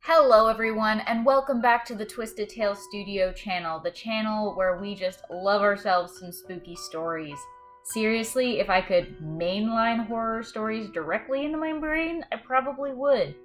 Hello everyone, and welcome back to the Twisted Tales Studio channel, the channel where we just love ourselves some spooky stories. Seriously, if I could mainline horror stories directly into my brain, I probably would.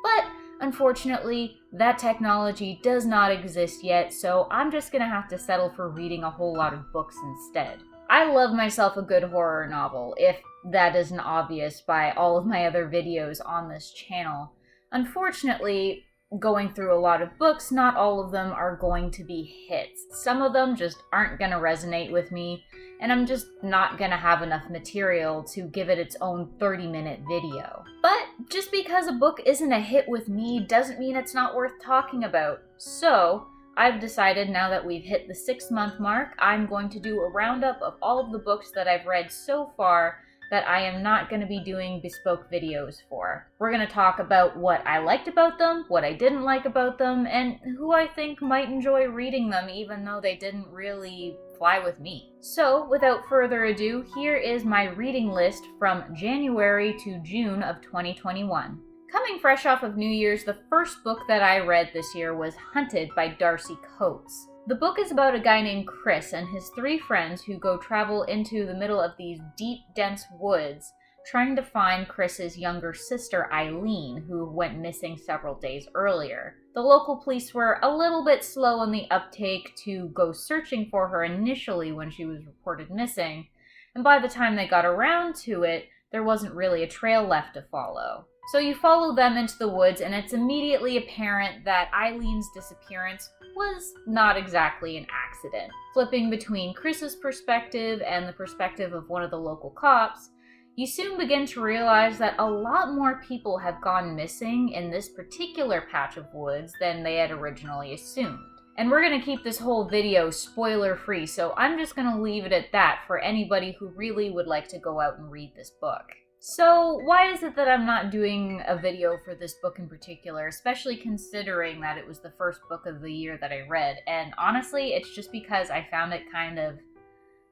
But, unfortunately, that technology does not exist yet, so I'm just gonna have to settle for reading a whole lot of books instead. I love myself a good horror novel, if that isn't obvious by all of my other videos on this channel. Unfortunately, going through a lot of books, not all of them are going to be hits. Some of them just aren't going to resonate with me, and I'm just not going to have enough material to give it its own 30-minute video. But just because a book isn't a hit with me doesn't mean it's not worth talking about. So, I've decided now that we've hit the 6-month mark, I'm going to do a roundup of all of the books that I've read so far that I am not going to be doing bespoke videos for. We're going to talk about what I liked about them, what I didn't like about them, and who I think might enjoy reading them even though they didn't really fly with me. So, without further ado, here is my reading list from January to June of 2021. Coming fresh off of New Year's, the first book that I read this year was Hunted by Darcy Coates. The book is about a guy named Chris and his 3 friends who go travel into the middle of these deep, dense woods trying to find Chris's younger sister Eileen, who went missing several days earlier. The local police were a little bit slow on the uptake to go searching for her initially when she was reported missing, and by the time they got around to it, there wasn't really a trail left to follow. So you follow them into the woods, and it's immediately apparent that Eileen's disappearance was not exactly an accident. Flipping between Chris's perspective and the perspective of one of the local cops, you soon begin to realize that a lot more people have gone missing in this particular patch of woods than they had originally assumed. And we're going to keep this whole video spoiler-free, so I'm just going to leave it at that for anybody who really would like to go out and read this book. So, why is it that I'm not doing a video for this book in particular, especially considering that it was the first book of the year that I read? And honestly, it's just because I found it kind of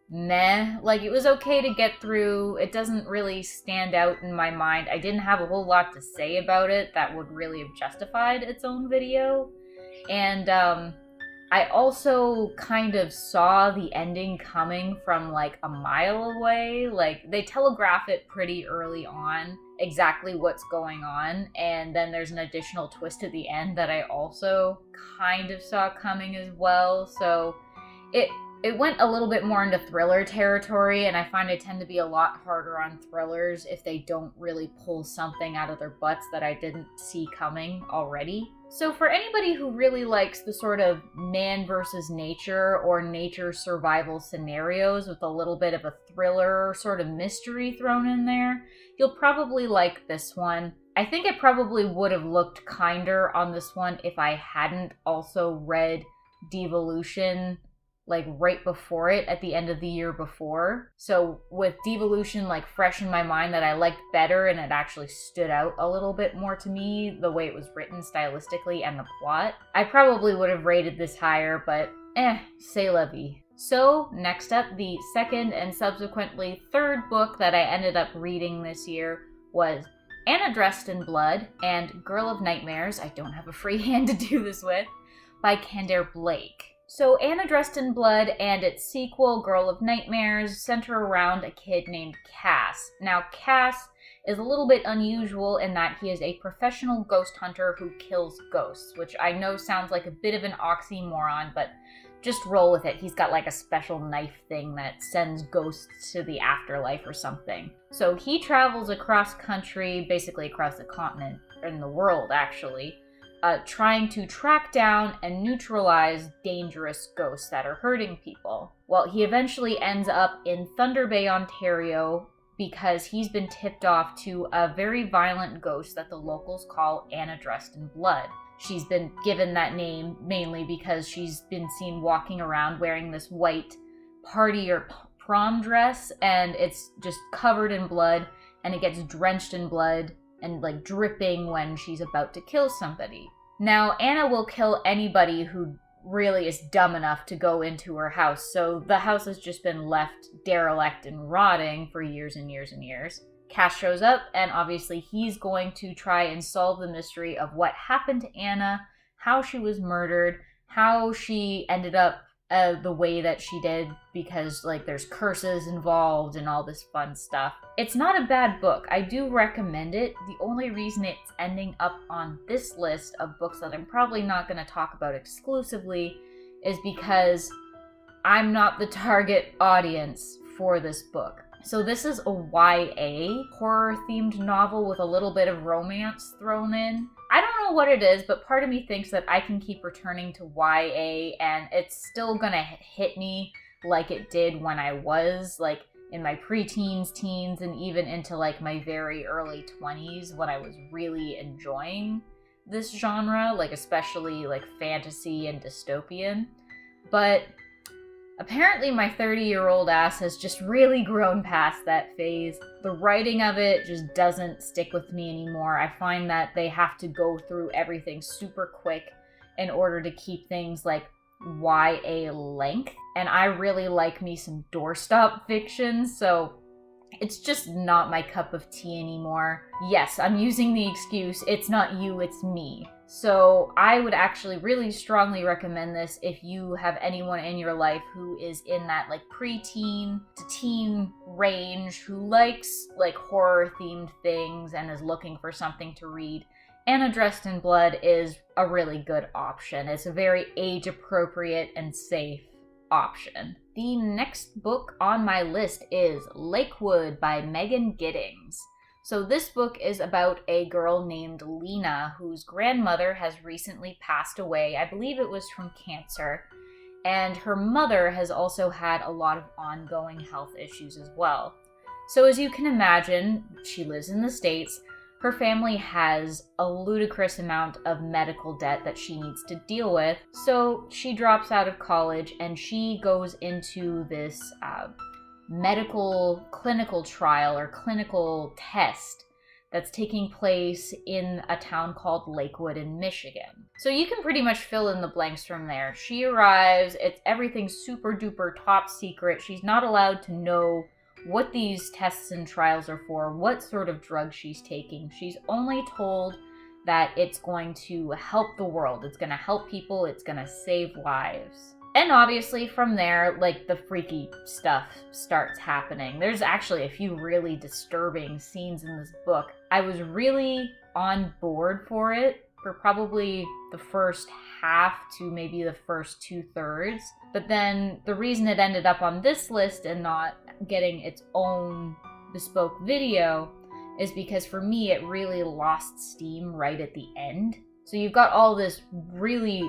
meh. Like, it was okay to get through. It doesn't really stand out in my mind. I didn't have a whole lot to say about it that would really have justified its own video. And, I also kind of saw the ending coming from like a mile away. Like, they telegraph it pretty early on, exactly what's going on, and then there's an additional twist at the end that I also kind of saw coming as well. So it went a little bit more into thriller territory, and I find I tend to be a lot harder on thrillers if they don't really pull something out of their butts that I didn't see coming already. So for anybody who really likes the sort of man versus nature or nature survival scenarios with a little bit of a thriller sort of mystery thrown in there, you'll probably like this one. I think I probably would have looked kinder on this one if I hadn't also read Devolution like right before it at the end of the year before. So with Devolution like fresh in my mind that I liked better, and it actually stood out a little bit more to me the way it was written stylistically and the plot, I probably would have rated this higher, but c'est la vie. So next up, the second and subsequently third book that I ended up reading this year was Anna Dressed in Blood and Girl of Nightmares, I don't have a free hand to do this with, by Kendare Blake. So Anna Dressed in Blood and its sequel, Girl of Nightmares, center around a kid named Cass. Now, Cass is a little bit unusual in that he is a professional ghost hunter who kills ghosts, which I know sounds like a bit of an oxymoron, but just roll with it. He's got like a special knife thing that sends ghosts to the afterlife or something. So he travels across country, basically across the continent, in the world actually, trying to track down and neutralize dangerous ghosts that are hurting people. Well, he eventually ends up in Thunder Bay, Ontario, because he's been tipped off to a very violent ghost that the locals call Anna Dressed in Blood. She's been given that name mainly because she's been seen walking around wearing this white party or prom dress, and it's just covered in blood, and it gets drenched in blood and like dripping when she's about to kill somebody. Now, Anna will kill anybody who really is dumb enough to go into her house, so the house has just been left derelict and rotting for years and years and years. Cass shows up, and obviously he's going to try and solve the mystery of what happened to Anna, how she was murdered, how she ended up the way that she did, because like there's curses involved and all this fun stuff. It's not a bad book. I do recommend it. The only reason it's ending up on this list of books that I'm probably not going to talk about exclusively is because I'm not the target audience for this book. So this is a YA horror-themed novel with a little bit of romance thrown in. I don't know what it is, but part of me thinks that I can keep returning to YA and it's still gonna hit me like it did when I was like in my preteens, teens, and even into like my very early 20s when I was really enjoying this genre, like especially like fantasy and dystopian. But apparently my 30-year-old ass has just really grown past that phase. The writing of it just doesn't stick with me anymore. I find that they have to go through everything super quick in order to keep things like YA length. And I really like me some doorstop fiction, so it's just not my cup of tea anymore. Yes, I'm using the excuse, it's not you, it's me. So I would actually really strongly recommend this if you have anyone in your life who is in that like preteen to teen range, who likes like horror themed things and is looking for something to read. Anna Dressed in Blood is a really good option. It's a very age appropriate and safe option. The next book on my list is Lakewood by Megan Giddings. So this book is about a girl named Lena whose grandmother has recently passed away. I believe it was from cancer. And her mother has also had a lot of ongoing health issues as well. So as you can imagine, she lives in the States. Her family has a ludicrous amount of medical debt that she needs to deal with. So she drops out of college and she goes into this medical clinical trial or clinical test that's taking place in a town called Lakewood in Michigan. So you can pretty much fill in the blanks from there. She arrives, everything's super duper top secret. She's not allowed to know what these tests and trials are for, what sort of drug she's taking. She's only told that it's going to help the world, it's going to help people, it's going to save lives. And obviously from there, like, the freaky stuff starts happening. There's actually a few really disturbing scenes in this book. I was really on board for it for probably the first half to maybe the first 2/3. But then the reason it ended up on this list and not getting its own bespoke video is because for me it really lost steam right at the end. So you've got all this really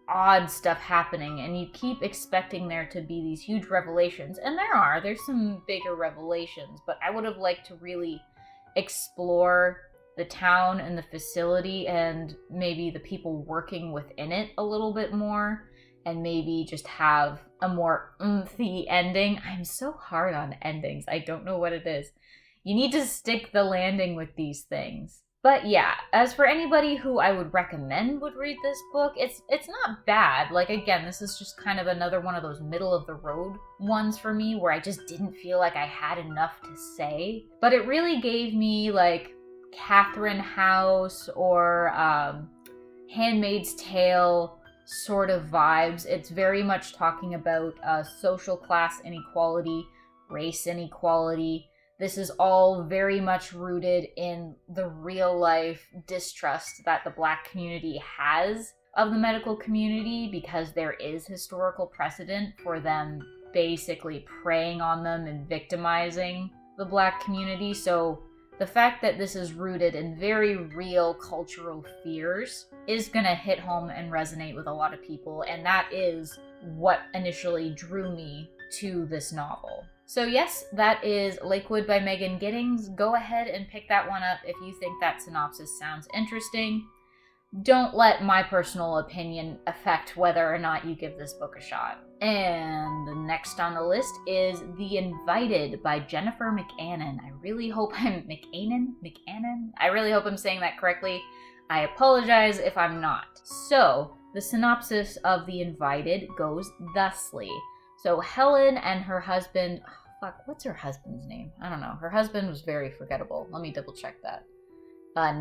odd stuff happening and you keep expecting there to be these huge revelations, and there's some bigger revelations, but I would have liked to really explore the town and the facility and maybe the people working within it a little bit more, and maybe just have a more oomphy ending. I'm so hard on endings. I don't know what it is. You need to stick the landing with these things. But yeah, as for anybody who I would recommend would read this book, it's not bad. Like, again, this is just kind of another one of those middle of the road ones for me where I just didn't feel like I had enough to say. But it really gave me like Catherine House or Handmaid's Tale sort of vibes. It's very much talking about social class inequality, race inequality. This is all very much rooted in the real life distrust that the Black community has of the medical community, because there is historical precedent for them basically preying on them and victimizing the Black community. So the fact that this is rooted in very real cultural fears is going to hit home and resonate with a lot of people, and that is what initially drew me to this novel. So yes, that is Lakewood by Megan Giddings. Go ahead and pick that one up if you think that synopsis sounds interesting. Don't let my personal opinion affect whether or not you give this book a shot. And the next on the list is The Invited by Jennifer McMahon. I really hope I'm McMahon? I really hope I'm saying that correctly. I apologize if I'm not. So, the synopsis of The Invited goes thusly. So Helen and her husband, fuck, what's her husband's name? I don't know. Her husband was very forgettable. Let me double check that.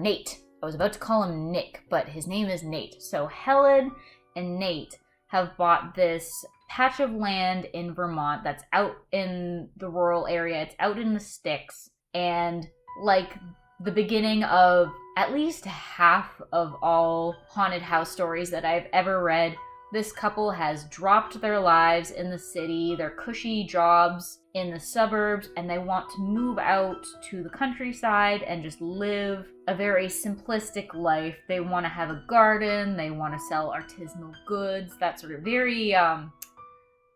Nate. I was about to call him Nick, but his name is Nate. So Helen and Nate have bought this patch of land in Vermont that's out in the rural area. It's out in the sticks. And like the beginning of at least half of all haunted house stories that I've ever read, this couple has dropped their lives in the city, their cushy jobs in the suburbs, and they want to move out to the countryside and just live a very simplistic life. They want to have a garden, they want to sell artisanal goods, that sort of very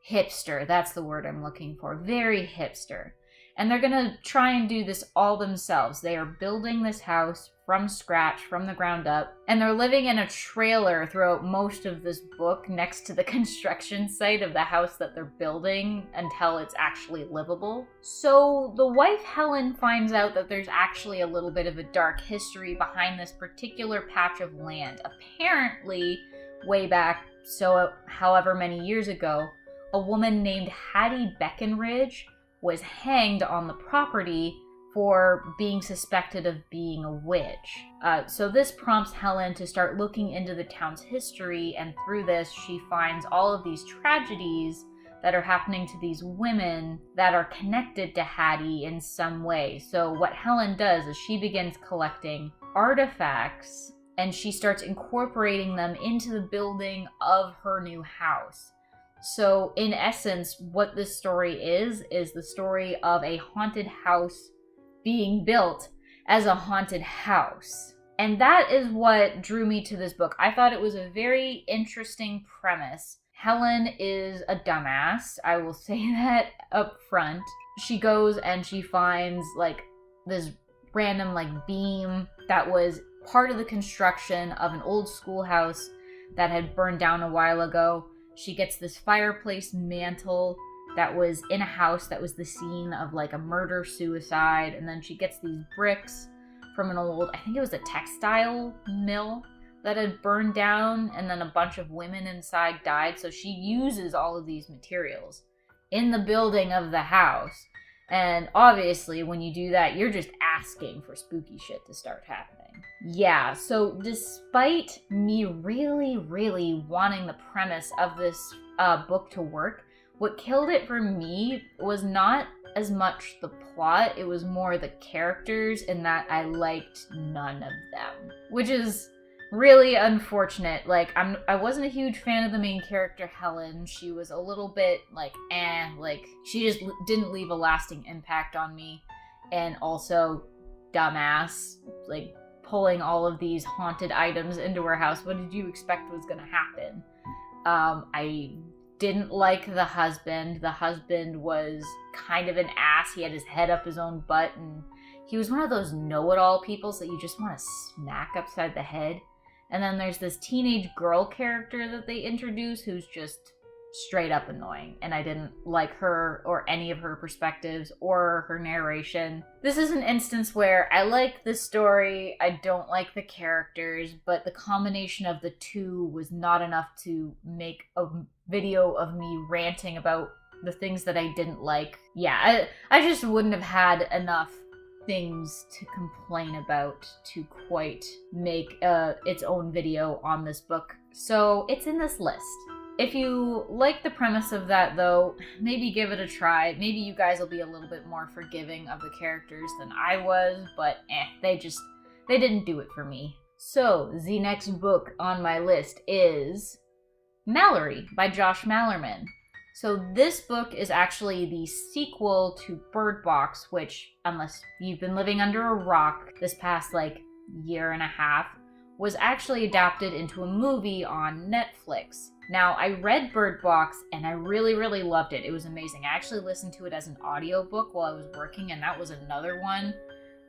hipster. That's the word I'm looking for. Very hipster. And they're going to try and do this all themselves. They are building this house from scratch, from the ground up, and they're living in a trailer throughout most of this book next to the construction site of the house that they're building until it's actually livable. So the wife, Helen, finds out that there's actually a little bit of a dark history behind this particular patch of land. Apparently, way back, so however many years ago, a woman named Hattie Breckenridge was hanged on the property for being suspected of being a witch. So this prompts Helen to start looking into the town's history, and through this she finds all of these tragedies that are happening to these women that are connected to Hattie in some way. So what Helen does is she begins collecting artifacts and she starts incorporating them into the building of her new house. So in essence, what this story is the story of a haunted house being built as a haunted house. And that is what drew me to this book. I thought it was a very interesting premise. Helen is a dumbass. I will say that up front. She goes and she finds like this random like beam that was part of the construction of an old schoolhouse that had burned down a while ago. She gets this fireplace mantle that was in a house that was the scene of like a murder-suicide, and then she gets these bricks from an old, I think it was a textile mill that had burned down, and then a bunch of women inside died, so she uses all of these materials in the building of the house. And obviously when you do that, you're just asking for spooky shit to start happening. Yeah, so despite me really, really wanting the premise of this book to work, what killed it for me was not as much the plot, it was more the characters, in that I liked none of them. Which is really unfortunate. Like, I wasn't a huge fan of the main character, Helen. She was a little bit like, like, she just didn't leave a lasting impact on me. And also, dumbass, like, pulling all of these haunted items into her house. What did you expect was gonna happen? I didn't like the husband. The husband was kind of an ass. He had his head up his own butt, and he was one of those know-it-all people that you just want to smack upside the head. And then there's this teenage girl character that they introduce who's just straight up annoying, and I didn't like her or any of her perspectives or her narration. This is an instance where I like the story, I don't like the characters, but the combination of the two was not enough to make a video of me ranting about the things that I didn't like. Yeah, I just wouldn't have had enough things to complain about to quite make its own video on this book. So it's in this list. If you like the premise of that, though, maybe give it a try. Maybe you guys will be a little bit more forgiving of the characters than I was, but they didn't do it for me. So, the next book on my list is Malorie by Josh Malerman. So this book is actually the sequel to Bird Box, which, unless you've been living under a rock this past, year and a half, was actually adapted into a movie on Netflix. Now, I read Bird Box, and I really, really loved it. It was amazing. I actually listened to it as an audiobook while I was working, and that was another one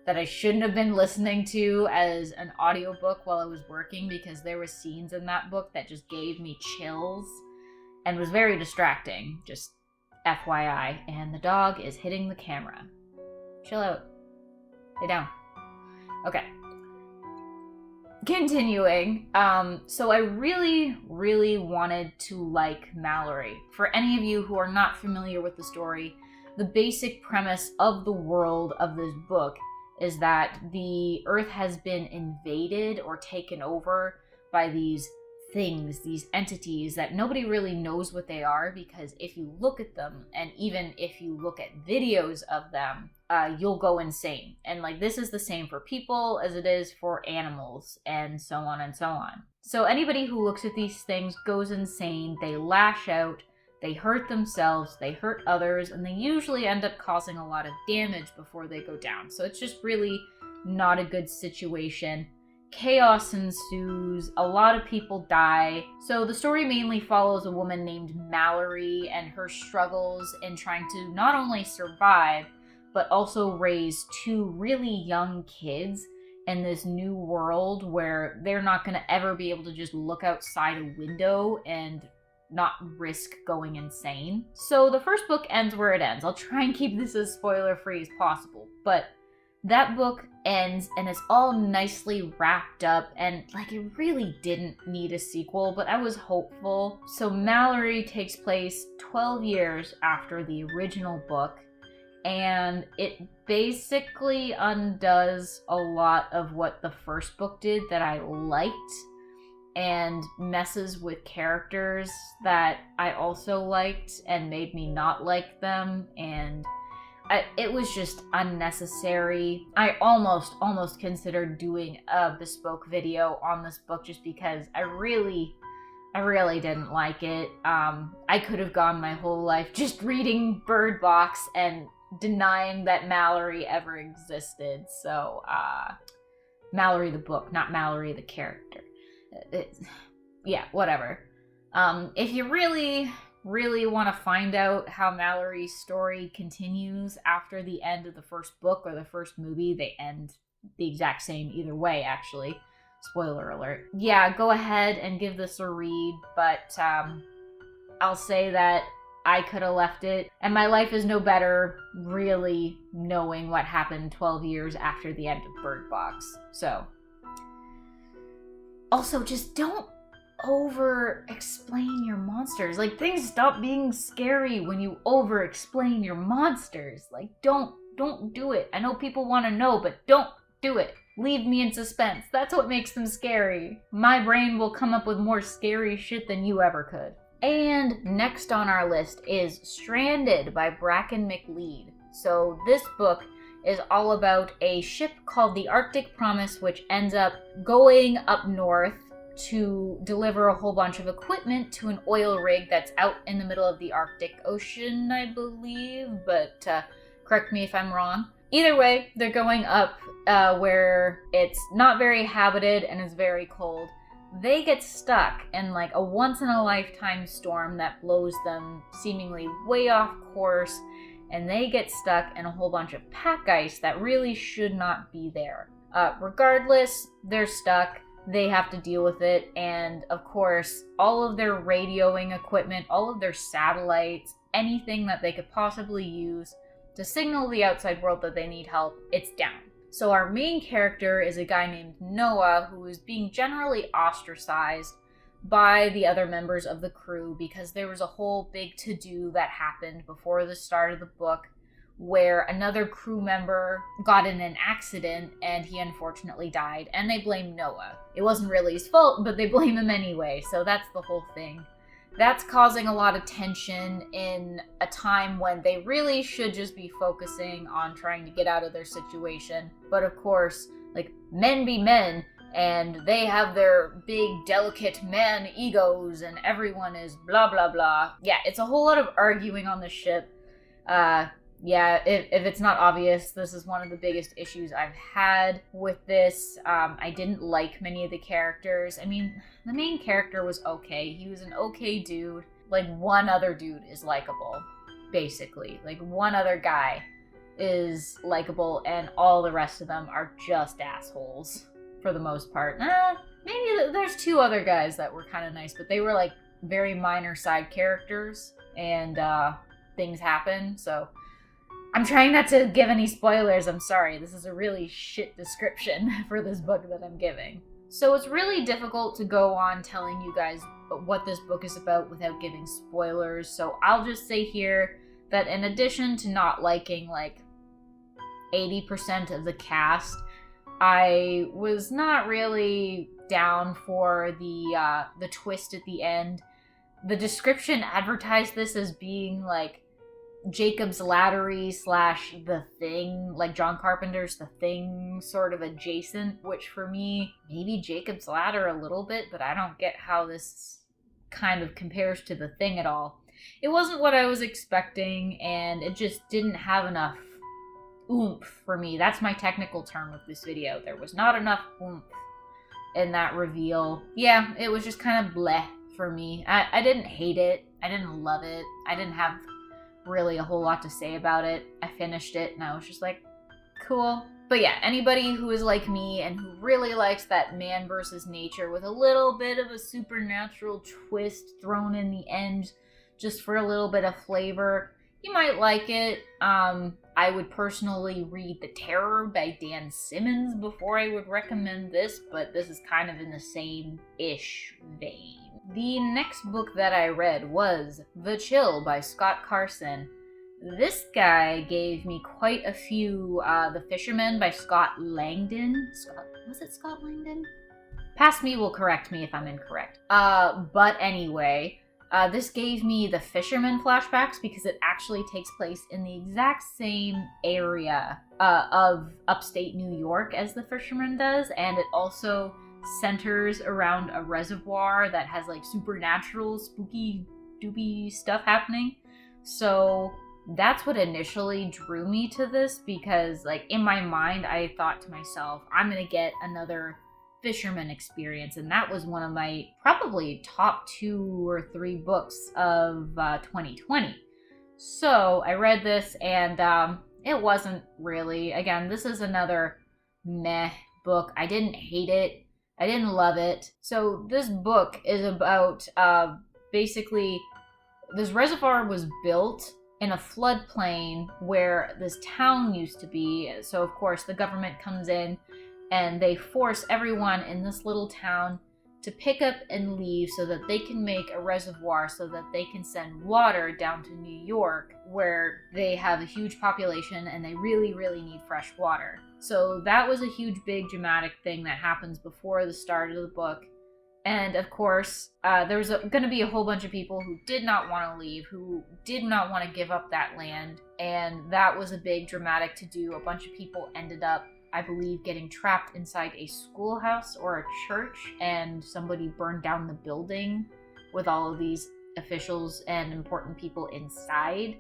that I shouldn't have been listening to as an audiobook while I was working, because there were scenes in that book that just gave me chills and was very distracting. Just FYI. And the dog is hitting the camera. Chill out. Lay down. Okay. Continuing, so I really, really wanted to like Malorie. For any of you who are not familiar with the story, the basic premise of the world of this book is that the Earth has been invaded or taken over by these things, these entities that nobody really knows what they are, because if you look at them, and even if you look at videos of them, you'll go insane. And like, this is the same for people as it is for animals, and so on and so on. So anybody who looks at these things goes insane, they lash out, they hurt themselves, they hurt others, and they usually end up causing a lot of damage before they go down. So it's just really not a good situation. Chaos ensues, a lot of people die. So the story mainly follows a woman named Malorie and her struggles in trying to not only survive, but also raise two really young kids in this new world where they're not going to ever be able to just look outside a window and not risk going insane. So the first book ends where it ends. I'll try and keep this as spoiler-free as possible, but that book ends and it's all nicely wrapped up, and like, it really didn't need a sequel, but I was hopeful. So Malorie takes place 12 years after the original book, and it basically undoes a lot of what the first book did that I liked, and messes with characters that I also liked and made me not like them, and it was just unnecessary. I almost considered doing a bespoke video on this book just because I really didn't like it. I could have gone my whole life just reading Bird Box and denying that Malorie ever existed. So, Malorie the book, not Malorie the character. Yeah, whatever. If you really want to find out how Malorie's story continues after the end of the first book or the first movie, they end the exact same either way, actually. Spoiler alert. Yeah, go ahead and give this a read, but I'll say that I could have left it, and my life is no better really knowing what happened 12 years after the end of Bird Box. So, also, just don't over-explain your monsters. Like, things stop being scary when you over-explain your monsters. Like, don't do it. I know people want to know, but don't do it. Leave me in suspense. That's what makes them scary. My brain will come up with more scary shit than you ever could. And next on our list is Stranded by Bracken MacLeod. So this book is all about a ship called the Arctic Promise, which ends up going up north to deliver a whole bunch of equipment to an oil rig that's out in the middle of the Arctic Ocean, I believe, but correct me if I'm wrong. Either way, they're going up where it's not very habited and is very cold. They get stuck in like a once-in-a-lifetime storm that blows them seemingly way off course, and they get stuck in a whole bunch of pack ice that really should not be there. Regardless, they're stuck. They have to deal with it, and of course, all of their radioing equipment, all of their satellites, anything that they could possibly use to signal the outside world that they need help, it's down. So our main character is a guy named Noah, who is being generally ostracized by the other members of the crew because there was a whole big to-do that happened before the start of the book where another crew member got in an accident and he unfortunately died, and they blame Noah. It wasn't really his fault, but they blame him anyway, so that's the whole thing. That's causing a lot of tension in a time when they really should just be focusing on trying to get out of their situation. But of course, like, men be men, and they have their big, delicate man egos, and everyone is blah, blah, blah. Yeah, it's a whole lot of arguing on the ship. Yeah, if it's not obvious, this is one of the biggest issues I've had with this. I didn't like many of the characters. I mean, the main character was okay. He was an okay dude. Like, one other dude is likable, basically. Like, one other guy is likable, and all the rest of them are just assholes, for the most part. Maybe there's two other guys that were kind of nice, but they were, like, very minor side characters, and things happen, so I'm trying not to give any spoilers, I'm sorry. This is a really shit description for this book that I'm giving. So it's really difficult to go on telling you guys what this book is about without giving spoilers, so I'll just say here that in addition to not liking like 80% of the cast, I was not really down for the twist at the end. The description advertised this as being like Jacob's Laddery / The Thing, like John Carpenter's The Thing, sort of adjacent, which for me, maybe Jacob's Ladder a little bit, but I don't get how this kind of compares to The Thing at all. It wasn't what I was expecting, and it just didn't have enough oomph for me. That's my technical term with this video. There was not enough oomph in that reveal. Yeah, it was just kind of bleh for me. I didn't hate it. I didn't love it. I didn't have really a whole lot to say about it. I finished it and I was just like, cool. But yeah, anybody who is like me and who really likes that man versus nature with a little bit of a supernatural twist thrown in the end just for a little bit of flavor, you might like it. I would personally read The Terror by Dan Simmons before I would recommend this, but this is kind of in the same-ish vein. The next book that I read was The Chill by Scott Carson. This guy gave me quite a few. The Fisherman by Scott Langdon. Was it Scott Langdon? Past me will correct me if I'm incorrect. But anyway, this gave me The Fisherman flashbacks because it actually takes place in the exact same area of upstate New York as The Fisherman does, and it also centers around a reservoir that has like supernatural, spooky, doopy stuff happening. So that's what initially drew me to this, because like in my mind I thought to myself, I'm gonna get another Fisherman experience, and that was one of my probably top 2 or 3 books of 2020. So I read this and it wasn't really, again, this is another meh book. I didn't hate it. I didn't love it. So this book is about basically this reservoir was built in a floodplain where this town used to be. So of course the government comes in and they force everyone in this little town to pick up and leave so that they can make a reservoir so that they can send water down to New York, where they have a huge population and they really, really need fresh water. So that was a huge, big, dramatic thing that happens before the start of the book. And of course, there was going to be a whole bunch of people who did not want to leave, who did not want to give up that land. And that was a big, dramatic to-do. A bunch of people ended up, I believe, getting trapped inside a schoolhouse or a church, and somebody burned down the building with all of these officials and important people inside.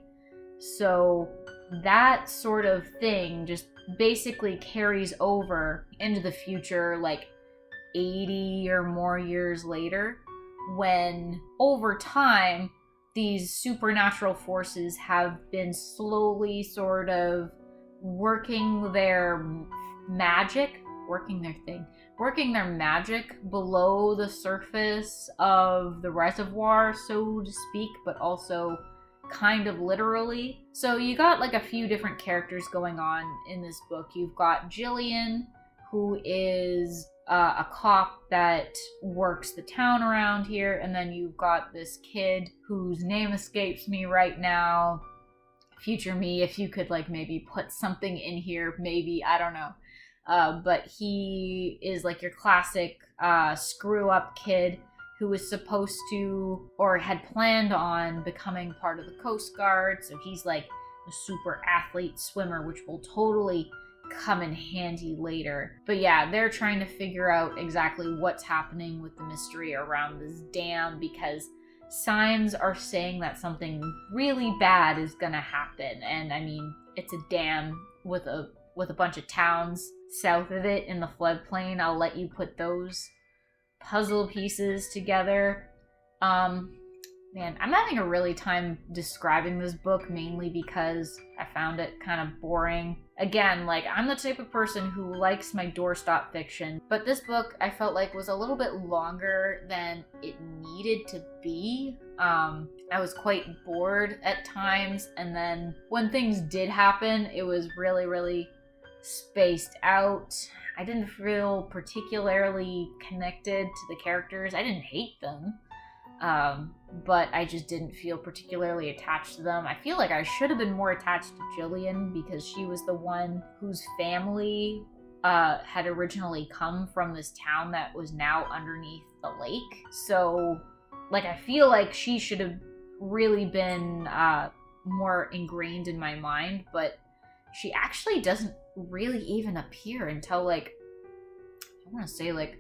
So that sort of thing just basically carries over into the future, like 80 or more years later, when over time these supernatural forces have been slowly sort of working their magic below the surface of the reservoir, so to speak, but also kind of literally. So you got like a few different characters going on in this book. You've got Jillian, who is a cop that works the town around here, and then you've got this kid whose name escapes me right now. Future me, if you could like maybe put something in here, maybe, I don't know. But he is like your classic screw up kid who was supposed to, or had planned on becoming part of the Coast Guard. So he's like a super athlete swimmer, which will totally come in handy later. But yeah, they're trying to figure out exactly what's happening with the mystery around this dam, because signs are saying that something really bad is gonna happen. And I mean, it's a dam with a bunch of towns south of it in the floodplain. I'll let you put those puzzle pieces together. Man, I'm having a really time describing this book, mainly because I found it kind of boring. Again, like, I'm the type of person who likes my doorstop fiction, but this book I felt like was a little bit longer than it needed to be. I was quite bored at times, and then when things did happen, it was really, really spaced out. I didn't feel particularly connected to the characters. I didn't hate them. but I just didn't feel particularly attached to them. I feel like I should have been more attached to Jillian because she was the one whose family had originally come from this town that was now underneath the lake. So, like, I feel like she should have really been more ingrained in my mind, but she actually doesn't really even appear until, like, I want to say, like,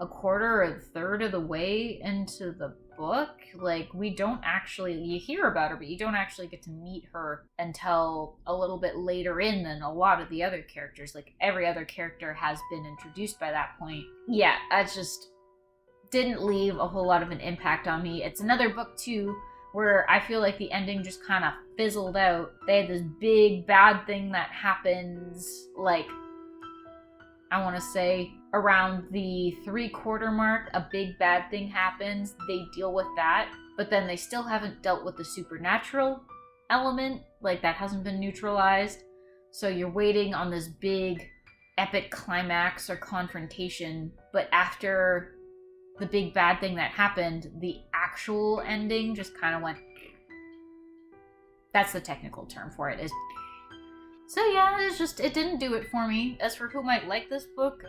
a quarter or a third of the way into the book. Like, we don't actually, you hear about her, but you don't actually get to meet her until a little bit later in than a lot of the other characters. Like, every other character has been introduced by that point. Yeah, I just didn't leave a whole lot of an impact on me. It's another book, too, where I feel like the ending just kind of fizzled out. They had this big bad thing that happens, like, I want to say around the 3/4 mark, a big bad thing happens. They deal with that, but then they still haven't dealt with the supernatural element. Like, that hasn't been neutralized. So you're waiting on this big epic climax or confrontation, but after the big bad thing that happened, the actual ending just kind of went. That's the technical term for it. So yeah, it didn't do it for me. As for who might like this book,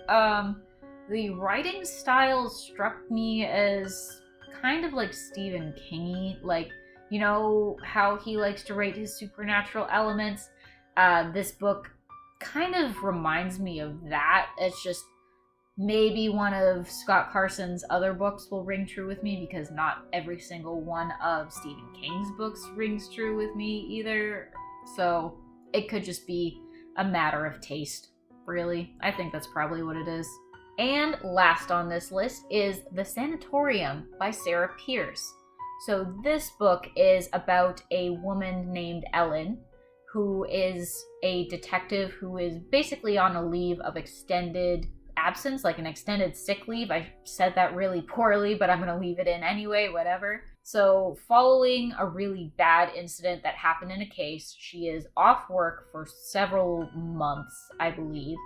the writing style struck me as kind of like Stephen King-y. Like, you know how he likes to write his supernatural elements? This book kind of reminds me of that. It's just maybe one of Scott Carson's other books will ring true with me, because not every single one of Stephen King's books rings true with me either. So it could just be a matter of taste, really. I think that's probably what it is. And last on this list is The Sanatorium by Sarah Pearse. So this book is about a woman named Ellen, who is a detective who is basically on a leave of extended absence, like an extended sick leave. I said that really poorly, but I'm going to leave it in anyway, whatever. So following a really bad incident that happened in a case, she is off work for several months, I believe,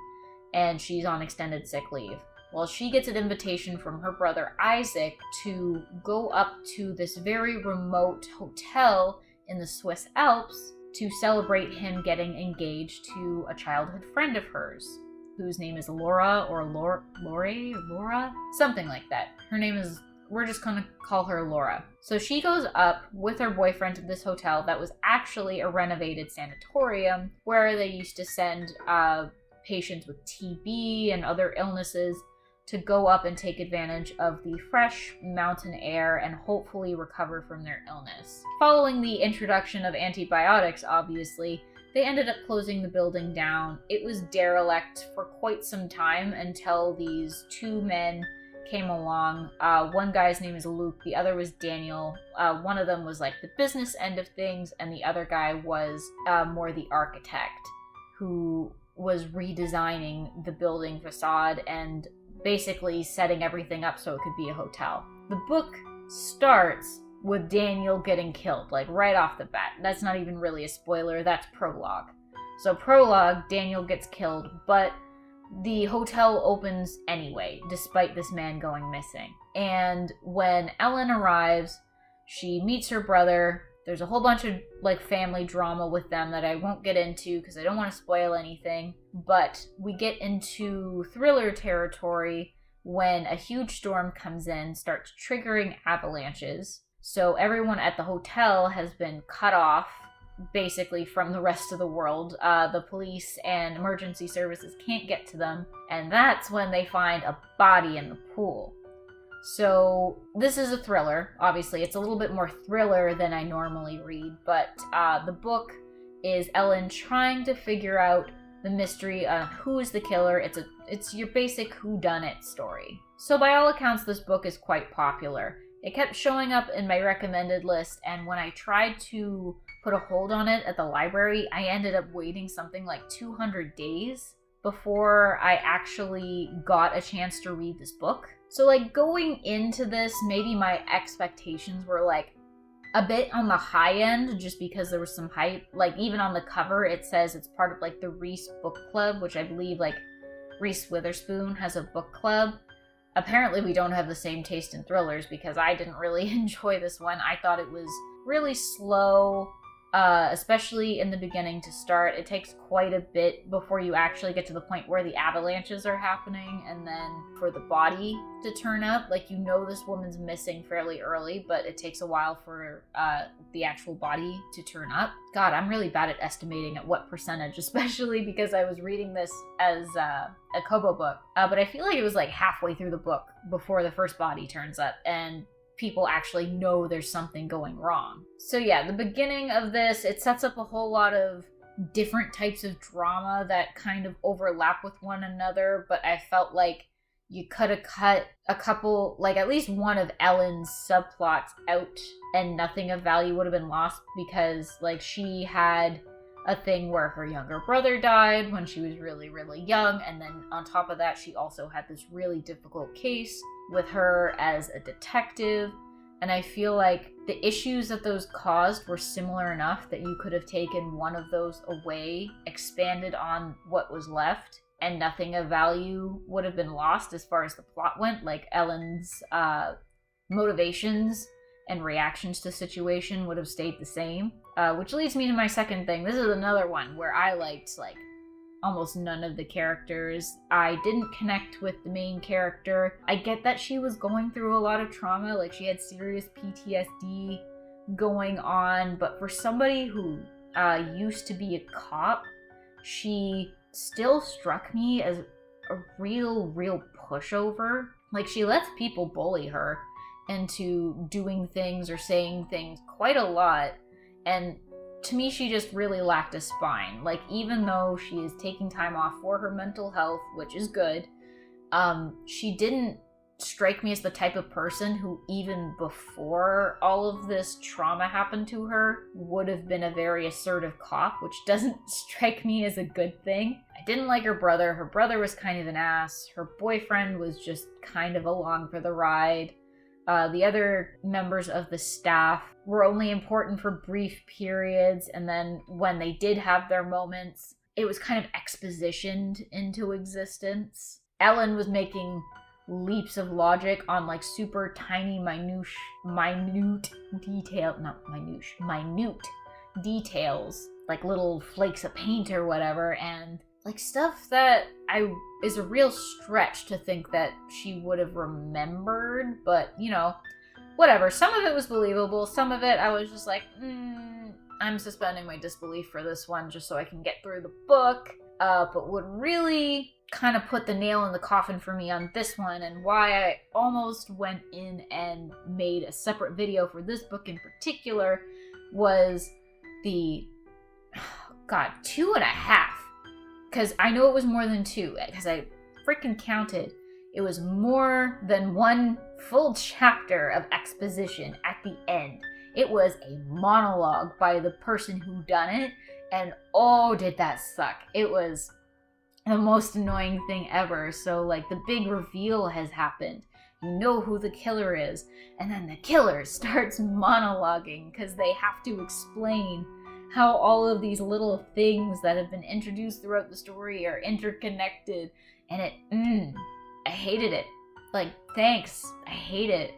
and she's on extended sick leave. Well, she gets an invitation from her brother Isaac to go up to this very remote hotel in the Swiss Alps to celebrate him getting engaged to a childhood friend of hers, whose name is Laura, or Laura? Something like that. Her name is, we're just gonna call her Laura. So she goes up with her boyfriend to this hotel that was actually a renovated sanatorium where they used to send patients with TB and other illnesses to go up and take advantage of the fresh mountain air and hopefully recover from their illness. Following the introduction of antibiotics, obviously, they ended up closing the building down. It was derelict for quite some time until these two men came along. One guy's name is Luke, the other was Daniel. One of them was like the business end of things, and the other guy was more the architect, who was redesigning the building facade and basically setting everything up so it could be a hotel. The book starts with Daniel getting killed, like right off the bat. That's not even really a spoiler, that's prologue. So prologue, Daniel gets killed, but the hotel opens anyway, despite this man going missing. And when Ellen arrives, she meets her brother. There's a whole bunch of like family drama with them that I won't get into because I don't want to spoil anything. But we get into thriller territory when a huge storm comes in, starts triggering avalanches. So everyone at the hotel has been cut off, basically, from the rest of the world. The police and emergency services can't get to them. And that's when they find a body in the pool. So this is a thriller. Obviously, it's a little bit more thriller than I normally read. But the book is Ellen trying to figure out the mystery of who is the killer. It's your basic whodunit story. So by all accounts, this book is quite popular. It kept showing up in my recommended list, and when I tried to put a hold on it at the library, I ended up waiting something like 200 days before I actually got a chance to read this book. So like going into this, maybe my expectations were like a bit on the high end, just because there was some hype. Like even on the cover, it says it's part of like the Reese book club, which I believe like Reese Witherspoon has a book club. apparently we don't have the same taste in thrillers, because I didn't really enjoy this one. I thought it was really slow, especially in the beginning to start. It takes quite a bit before you actually get to the point where the avalanches are happening, and then for the body to turn up. Like, you know this woman's missing fairly early, but it takes a while for the actual body to turn up. God, I'm really bad at estimating at what percentage, especially because I was reading this as a Kobo book. But I feel like it was like halfway through the book before the first body turns up, and people actually know there's something going wrong. So yeah, the beginning of this, it sets up a whole lot of different types of drama that kind of overlap with one another, but I felt like you could have cut a couple, like at least one of Ellen's subplots out, and nothing of value would have been lost, because like she had a thing where her younger brother died when she was really, really young, and then on top of that, she also had this really difficult case with her as a detective, and I feel like the issues that those caused were similar enough that you could have taken one of those away, expanded on what was left, and nothing of value would have been lost as far as the plot went. Like, Ellen's motivations and reactions to situation would have stayed the same, which leads me to my second thing. This is another one where I liked, like, almost none of the characters. I didn't connect with the main character. I get that she was going through a lot of trauma, like she had serious PTSD going on, but for somebody who used to be a cop, she still struck me as a real pushover. Like, she lets people bully her into doing things or saying things quite a lot, and to me, she just really lacked a spine. Like, even though she is taking time off for her mental health, which is good, she didn't strike me as the type of person who, even before all of this trauma happened to her, would have been a very assertive cop, which doesn't strike me as a good thing. I didn't like her brother. Her brother was kind of an ass. Her boyfriend was just kind of along for the ride. The other members of the staff were only important for brief periods, and then when they did have their moments, it was kind of expositioned into existence. Ellen was making leaps of logic on like super tiny minute details, like little flakes of paint or whatever, and like stuff that is a real stretch to think that she would have remembered, but you know, whatever. Some of it was believable, some of it I was just like, I'm suspending my disbelief for this one just so I can get through the book. But what really kind of put the nail in the coffin for me on this one, and why I almost went in and made a separate video for this book in particular, was the, 2.5. Because I know it was more than 2, because I freaking counted. It was more than one full chapter of exposition at the end. It was a monologue by the person who done it, and oh, did that suck. It was the most annoying thing ever. So, like, the big reveal has happened. You know who the killer is, and then the killer starts monologuing because they have to explain how all of these little things that have been introduced throughout the story are interconnected, and I hated it. Like, thanks, I hate it.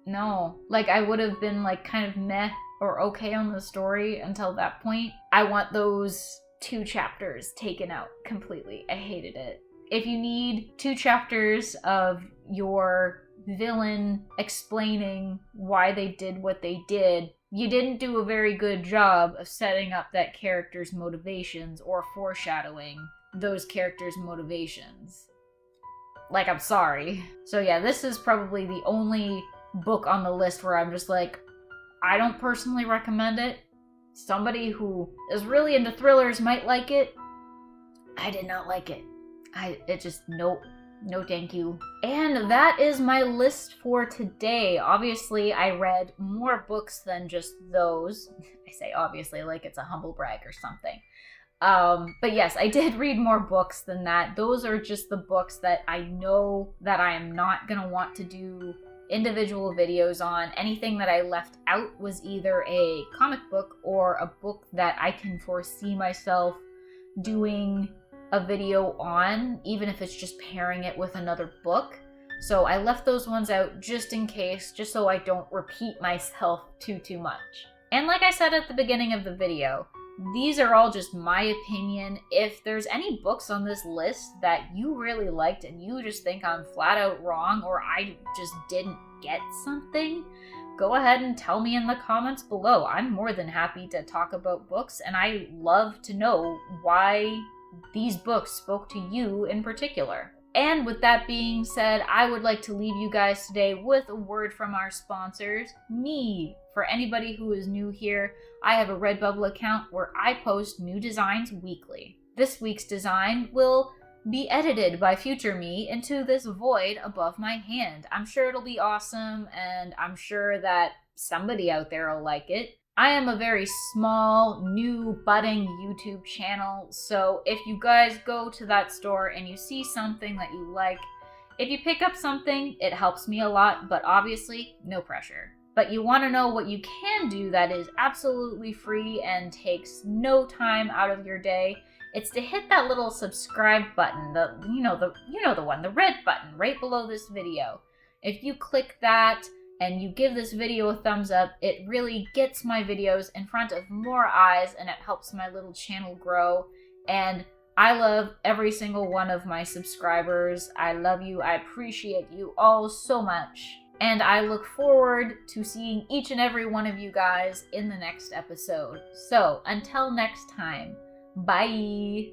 No, like, I would have been like kind of meh or okay on the story until that point. I want those 2 chapters taken out completely. I hated it. If you need 2 chapters of your villain explaining why they did what they did, you didn't do a very good job of setting up that character's motivations or foreshadowing those characters' motivations. Like, I'm sorry. So yeah, this is probably the only book on the list where I'm just like, I don't personally recommend it. Somebody who is really into thrillers might like it. I did not like it. Nope. No thank you. And that is my list for today. Obviously, I read more books than just those. I say obviously like it's a humble brag or something. But yes, I did read more books than that. Those are just the books that I know that I am not gonna want to do individual videos on. Anything that I left out was either a comic book or a book that I can foresee myself doing a video on, even if it's just pairing it with another book. So I left those ones out just in case, just so I don't repeat myself too much. And like I said at the beginning of the video, these are all just my opinion. If there's any books on this list that you really liked and you just think I'm flat out wrong or I just didn't get something, go ahead and tell me in the comments below. I'm more than happy to talk about books, and I love to know why these books spoke to you in particular. And with that being said, I would like to leave you guys today with a word from our sponsors, me. For anybody who is new here, I have a Redbubble account where I post new designs weekly. This week's design will be edited by future me into this void above my hand. I'm sure it'll be awesome, and I'm sure that somebody out there will like it. I am a very small, new, budding YouTube channel, so if you guys go to that store and you see something that you like, if you pick up something, it helps me a lot, but obviously, no pressure. But you want to know what you can do that is absolutely free and takes no time out of your day. It's to hit that little subscribe button, the one, the red button right below this video. If you click that and you give this video a thumbs up, it really gets my videos in front of more eyes and it helps my little channel grow. And I love every single one of my subscribers. I love you. I appreciate you all so much. And I look forward to seeing each and every one of you guys in the next episode. So until next time, bye!